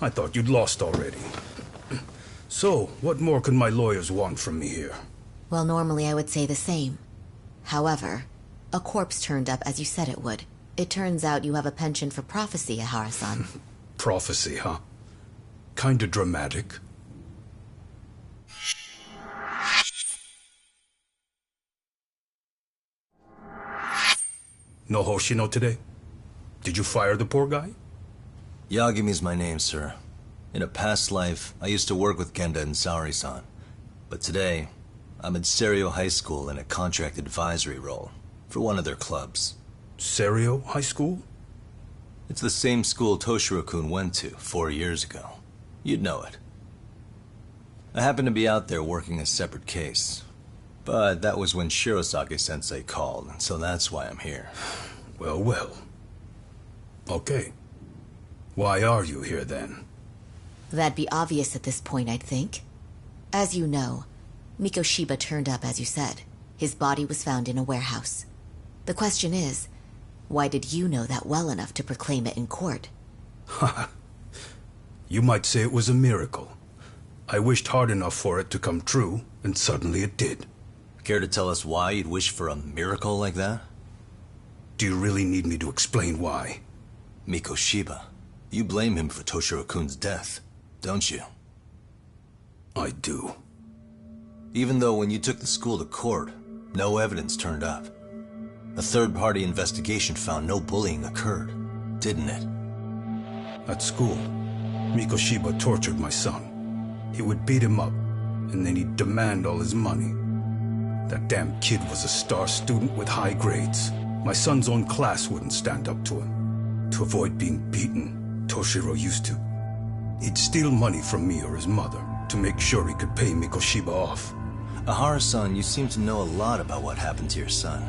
I thought you'd lost already. So, what more could my lawyers want from me here? Well, normally I would say the same. However, a corpse turned up as you said it would. It turns out you have a penchant for prophecy, Ahara-san. Prophecy, huh? Kinda dramatic. No Hoshino today? Did you fire the poor guy? Yagami's my name, sir. In a past life, I used to work with Genda and Saori-san. But today, I'm at Serio High School in a contract advisory role for one of their clubs. Serio High School? It's the same school Toshiro-kun went to 4 years ago. You'd know it. I happened to be out there working a separate case. But that was when Shirosake-sensei called, and so that's why I'm here. Well, well. Okay. Why are you here then? That'd be obvious at this point, I'd think. As you know, Mikoshiba turned up as you said. His body was found in a warehouse. The question is, why did you know that well enough to proclaim it in court? You might say it was a miracle. I wished hard enough for it to come true, and suddenly it did. Care to tell us why you'd wish for a miracle like that? Do you really need me to explain why? Mikoshiba. You blame him for Toshiro-kun's death, don't you? I do. Even though when you took the school to court, no evidence turned up. A third-party investigation found no bullying occurred, didn't it? At school, Mikoshiba tortured my son. He would beat him up, and then he'd demand all his money. That damn kid was a star student with high grades. My son's own class wouldn't stand up to him. To avoid being beaten, Toshiro used to. He'd steal money from me or his mother to make sure he could pay Mikoshiba off. Ahara-san, you seem to know a lot about what happened to your son.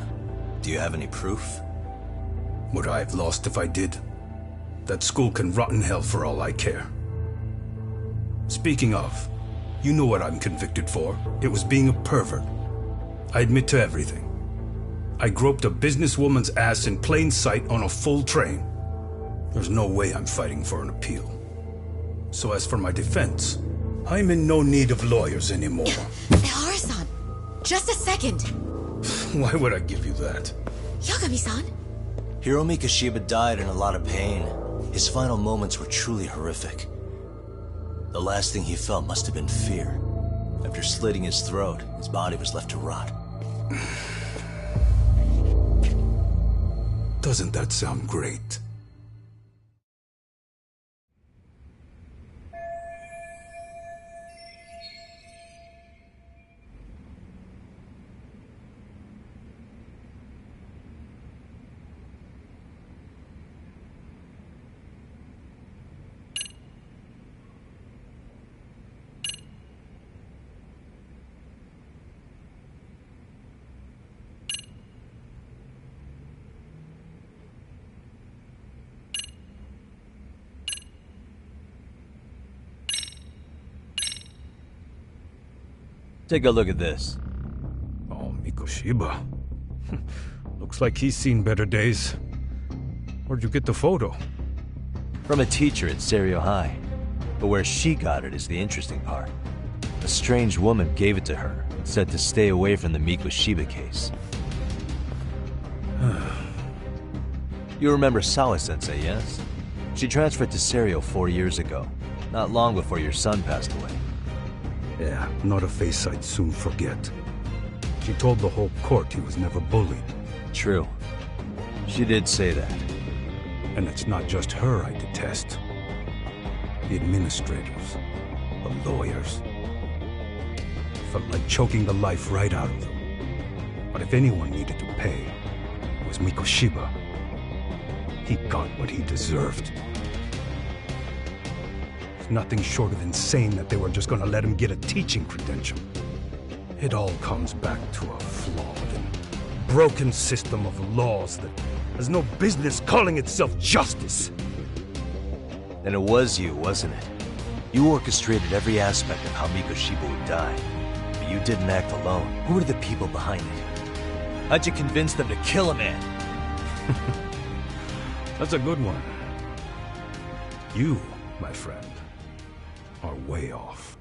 Do you have any proof? Would I have lost if I did? That school can rot in hell for all I care. Speaking of, you know what I'm convicted for. It was being a pervert. I admit to everything. I groped a businesswoman's ass in plain sight on a full train. There's no way I'm fighting for an appeal. So as for my defense, I'm in no need of lawyers anymore. Ahara-san, just a second. Why would I give you that? Yagami-san? Hiro Mikoshiba died in a lot of pain. His final moments were truly horrific. The last thing he felt must have been fear. After slitting his throat, his body was left to rot. Doesn't that sound great? Take a look at this. Oh, Mikoshiba. Looks like he's seen better days. Where'd you get the photo? From a teacher at Serio High. But where she got it is the interesting part. A strange woman gave it to her and said to stay away from the Mikoshiba case. You remember Sawa-sensei, yes? She transferred to Serio 4 years ago, not long before your son passed away. Yeah, not a face I'd soon forget. She told the whole court he was never bullied. True. She did say that. And it's not just her I detest. The administrators, the lawyers. Felt like choking the life right out of them. But if anyone needed to pay, it was Mikoshiba. He got what he deserved. It's nothing short of insane that they were just gonna let him get a teaching credential. It all comes back to a flawed and broken system of laws that has no business calling itself justice. Then it was you, wasn't it? You orchestrated every aspect of how Mikoshiba would die. But you didn't act alone. Who were the people behind it? How'd you convince them to kill a man? That's a good one. You, my friend. are way off.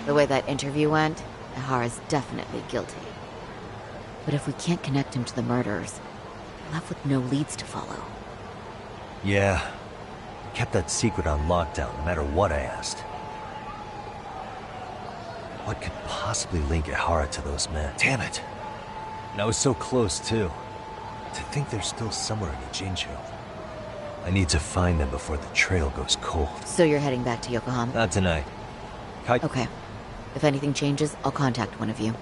The way that interview went, Ihara's definitely guilty. But if we can't connect him to the murderers, we're left with no leads to follow. Yeah. Kept that secret on lockdown, no matter what I asked. What could possibly link Ihara to those men? Damn it! And I was so close, too. To think they're still somewhere in Ijincho. I need to find them before the trail goes cold. So you're heading back to Yokohama? Not tonight. Okay. If anything changes, I'll contact one of you.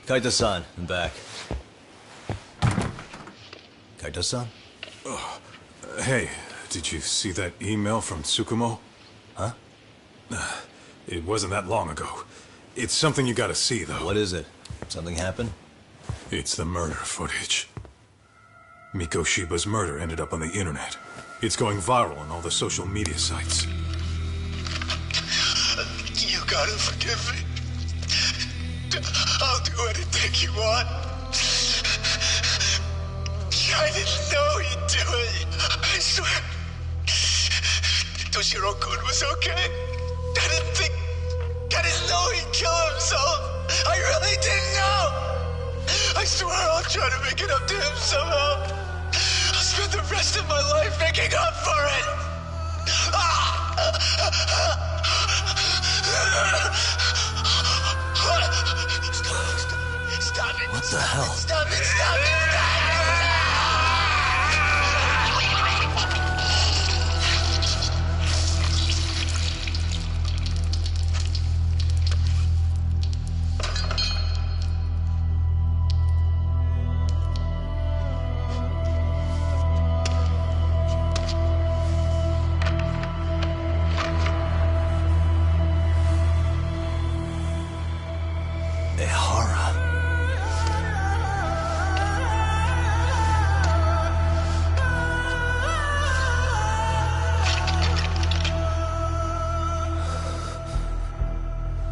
Kaito-san, I'm back. Kaito-san? Hey, did you see that email from Tsukumo? Huh? It wasn't that long ago. It's something you gotta see, though. What is it? Something happened? It's the murder footage. Miko Shiba's murder ended up on the internet. It's going viral on all the social media sites. You gotta forgive me. I'll do anything you want. I didn't know he'd do it. I swear. Toshiro-kun was okay. I didn't know he'd kill himself. I really didn't know. I swear I'll try to make it up to him somehow. I'll spend the rest of my life making up for it. Stop it. What the hell? Stop it. Stop it.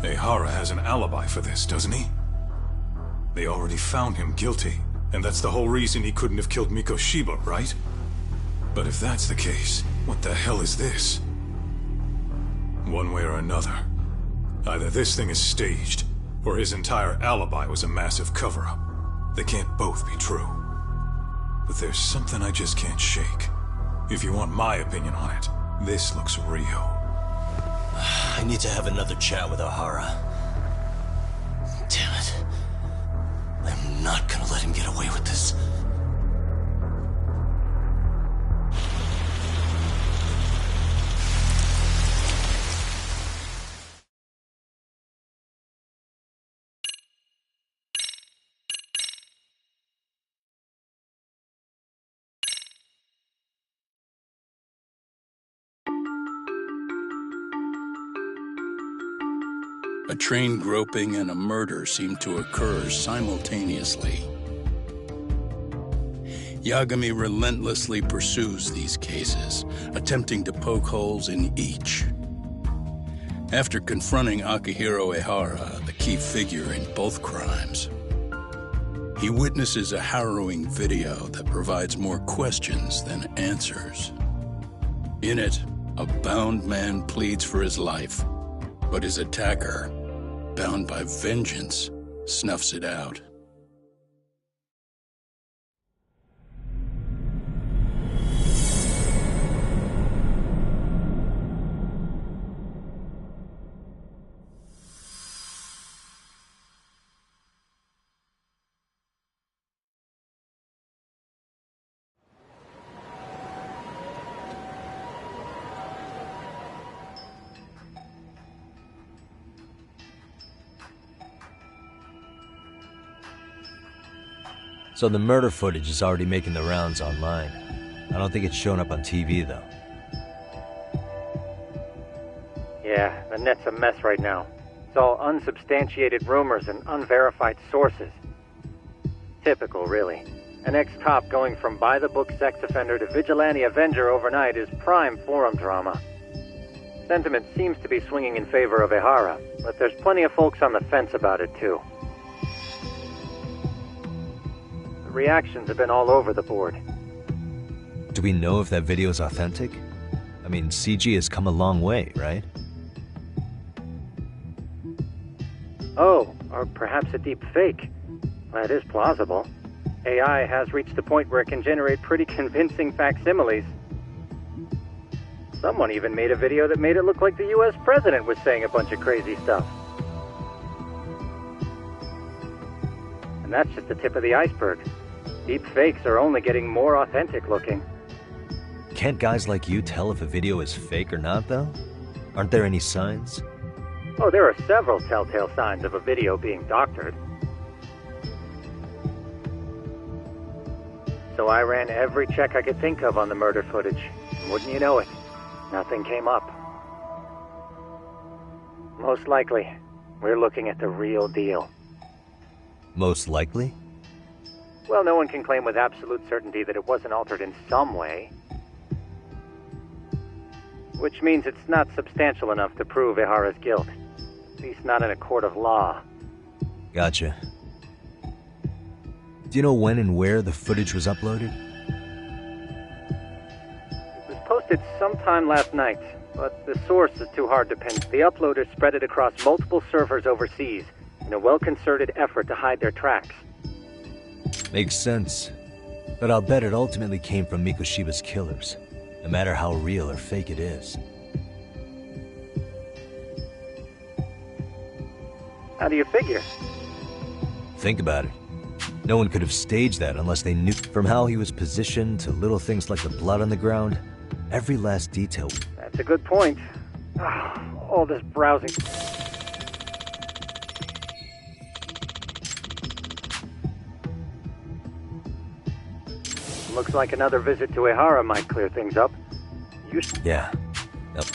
Ihara has an alibi for this, doesn't he? They already found him guilty, and that's the whole reason he couldn't have killed Miko Shiba, right? But if that's the case, what the hell is this? One way or another, either this thing is staged, or his entire alibi was a massive cover-up. They can't both be true. But there's something I just can't shake. If you want my opinion on it, this looks real. I need to have another chat with Ihara. Damn it. I'm not gonna let him get away with this. A train groping and a murder seem to occur simultaneously. Yagami relentlessly pursues these cases, attempting to poke holes in each. After confronting Akihiro Ihara, the key figure in both crimes, He witnesses a harrowing video that provides more questions than answers. In it, a bound man pleads for his life, but his attacker, bound by vengeance, snuffs it out. So the murder footage is already making the rounds online. I don't think it's showing up on TV, though. Yeah, the net's a mess right now. It's all unsubstantiated rumors and unverified sources. Typical, really. An ex-cop going from by-the-book sex offender to vigilante avenger overnight is prime forum drama. Sentiment seems to be swinging in favor of Ehara, but there's plenty of folks on the fence about it, too. The reactions have been all over the board. Do we know if that video is authentic? I mean, CG has come a long way, right? Oh, or perhaps a deep fake. That is plausible. AI has reached the point where it can generate pretty convincing facsimiles. Someone even made a video that made it look like the US president was saying a bunch of crazy stuff. And that's just the tip of the iceberg. Deep fakes are only getting more authentic looking. Can't guys like you tell if a video is fake or not, though? Aren't there any signs? Oh, there are several telltale signs of a video being doctored. So I ran every check I could think of on the murder footage. Wouldn't you know it, nothing came up. Most likely, we're looking at the real deal. Most likely? Well, no one can claim with absolute certainty that it wasn't altered in some way. Which means it's not substantial enough to prove Ehara's guilt. At least not in a court of law. Gotcha. Do you know when and where the footage was uploaded? It was posted sometime last night, but the source is too hard to pin. The uploaders spread it across multiple servers overseas in a well-concerted effort to hide their tracks. Makes sense. But I'll bet it ultimately came from Mikoshiba's killers, no matter how real or fake it is. How do you figure? Think about it. No one could have staged that unless they knew. From how he was positioned to little things like the blood on the ground, every last detail. That's a good point. All this browsing. Looks like another visit to Ehara might clear things up. Yeah. Yep.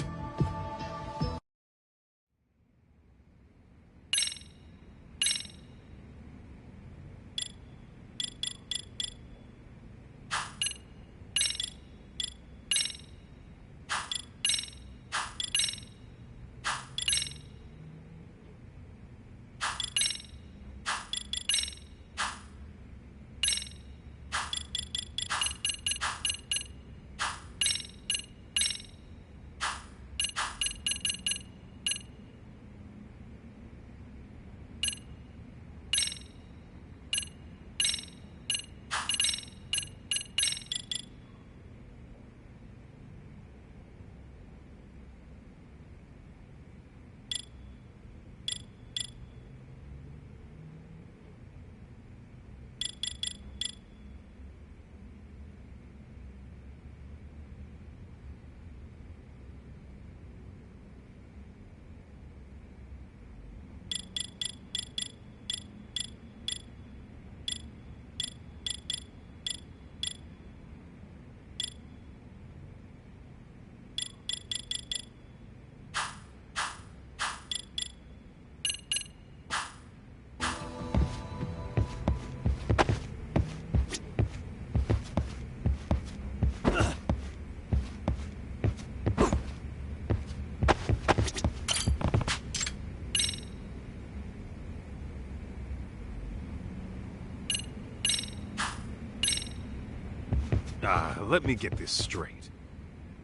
Let me get this straight.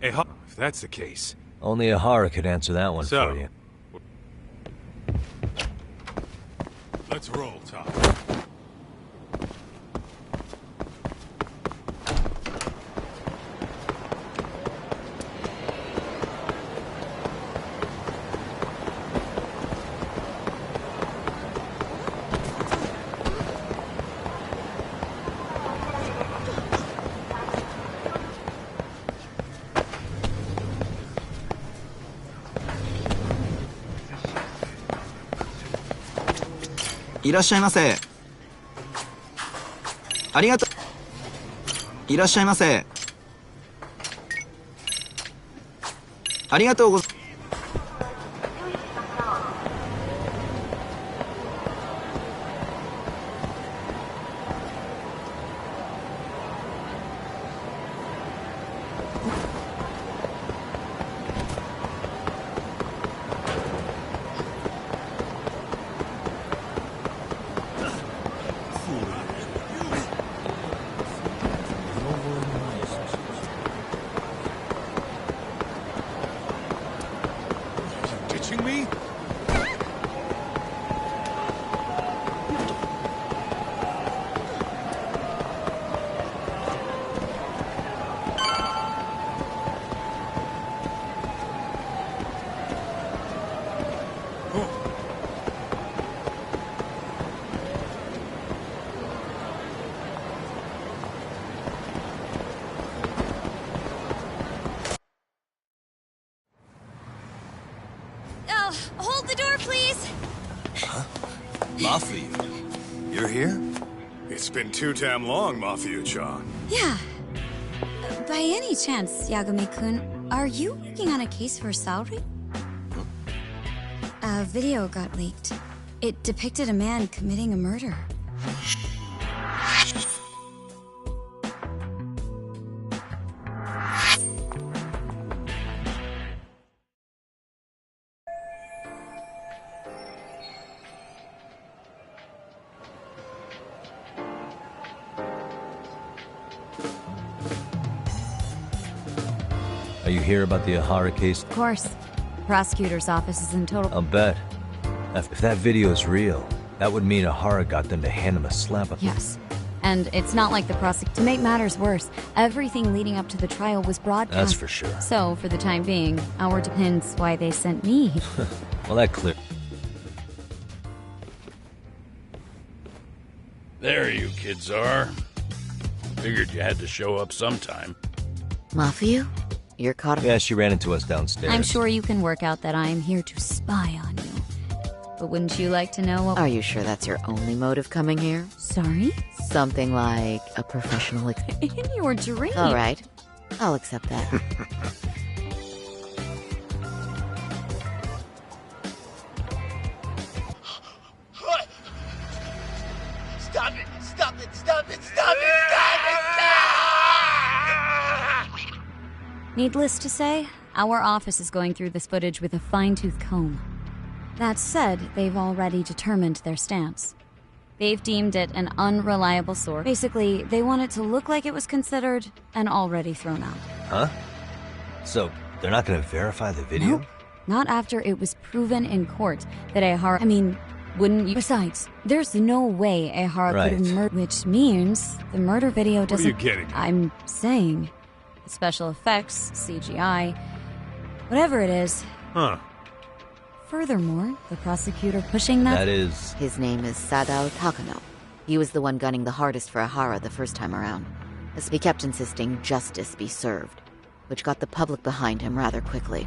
If that's the case... Only Ahara could answer that one for you. Let's roll, Tom.いらっしゃいませ。ありがとう。いらっしゃいませ。ありがとうございます。Me? Hold the door, please. Huh? Mafia? You're here? It's been too damn long, Mafia-chan. Yeah. By any chance, Yagami-kun, are you working on a case for Saori? A video got leaked. It depicted a man committing a murder. Are you here about the Ahara case? Of course. Prosecutor's office is in total... I'll bet. If that video is real, that would mean Ahara got them to hand him a slap. Yes. And it's not like the prosecutor... To make matters worse, everything leading up to the trial was broadcast. That's for sure. So, for the time being, our depends why they sent me. Well, that clear. There you kids are. Figured you had to show up sometime. Mafia? You're caught up. Yeah, she ran into us downstairs. I'm sure you can work out that I'm here to spy on you. But wouldn't you like to know what... Are you sure that's your only motive coming here? Sorry? Something like a professional... In your dream. All right. I'll accept that. Stop it! Stop it! Stop it! Stop it! Needless to say, our office is going through this footage with a fine-tooth comb. That said, they've already determined their stance. They've deemed it an unreliable source. Basically, they want it to look like it was considered and already thrown out. Huh? So, they're not gonna verify the video? Nope. Not after it was proven in court that Ahara... I mean, wouldn't you... Besides, there's no way Ahara could have murdered... Which means the murder video doesn't... What are you getting at? I'm saying... Special effects, CGI... Whatever it is... Huh. Furthermore, the prosecutor pushing that... That is... His name is Sadao Takano. He was the one gunning the hardest for Ahara the first time around. He kept insisting justice be served, which got the public behind him rather quickly.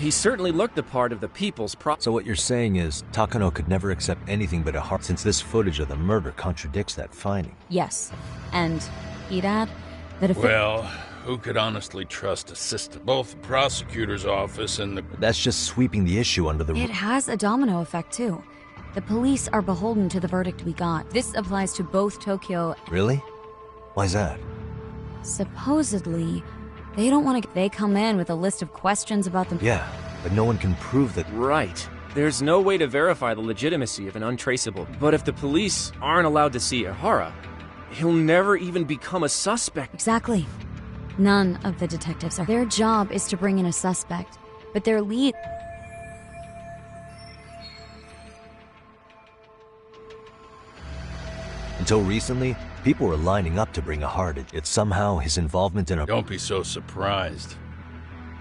He certainly looked the part of the people's So what you're saying is, Takano could never accept anything but Ahara, since this footage of the murder contradicts that finding. Yes. And he'd add that if... Well, who could honestly trust a system? Both the prosecutor's office and the... That's just sweeping the issue under the... It has a domino effect, too. The police are beholden to the verdict we got. This applies to both Tokyo... Really? Why's that? Supposedly, they don't want to... They come in with a list of questions about them... Yeah, but no one can prove that... Right. There's no way to verify the legitimacy of an untraceable. But if the police aren't allowed to see Ahara, He'll never even become a suspect. Exactly. None of the detectives are. Their job is to bring in a suspect, but their lead... Until recently, people were lining up to bring a Hart, yet somehow his involvement in a... Don't be so surprised.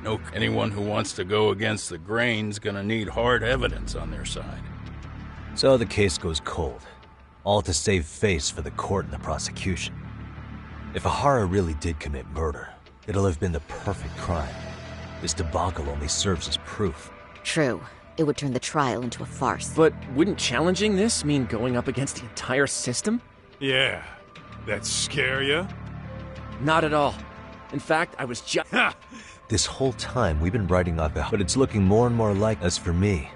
No, anyone who wants to go against the grain's gonna need hard evidence on their side. So the case goes cold, all to save face for the court and the prosecution. If Ahara really did commit murder, it'll have been the perfect crime. This debacle only serves as proof. True. It would turn the trial into a farce. But wouldn't challenging this mean going up against the entire system? Yeah. That scare ya? Not at all. In fact, I was just... This whole time we've been writing off but it's looking more and more like... As for me,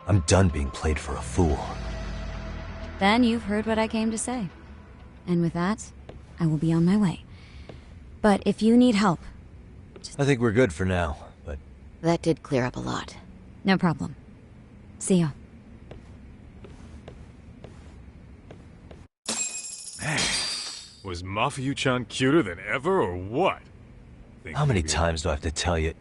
I'm done being played for a fool. Then you've heard what I came to say. And with that, I will be on my way. But if you need help... I think we're good for now, but... That did clear up a lot. No problem. See ya. Man, was Mafuyu-chan cuter than ever or what? How many times do I have to tell you?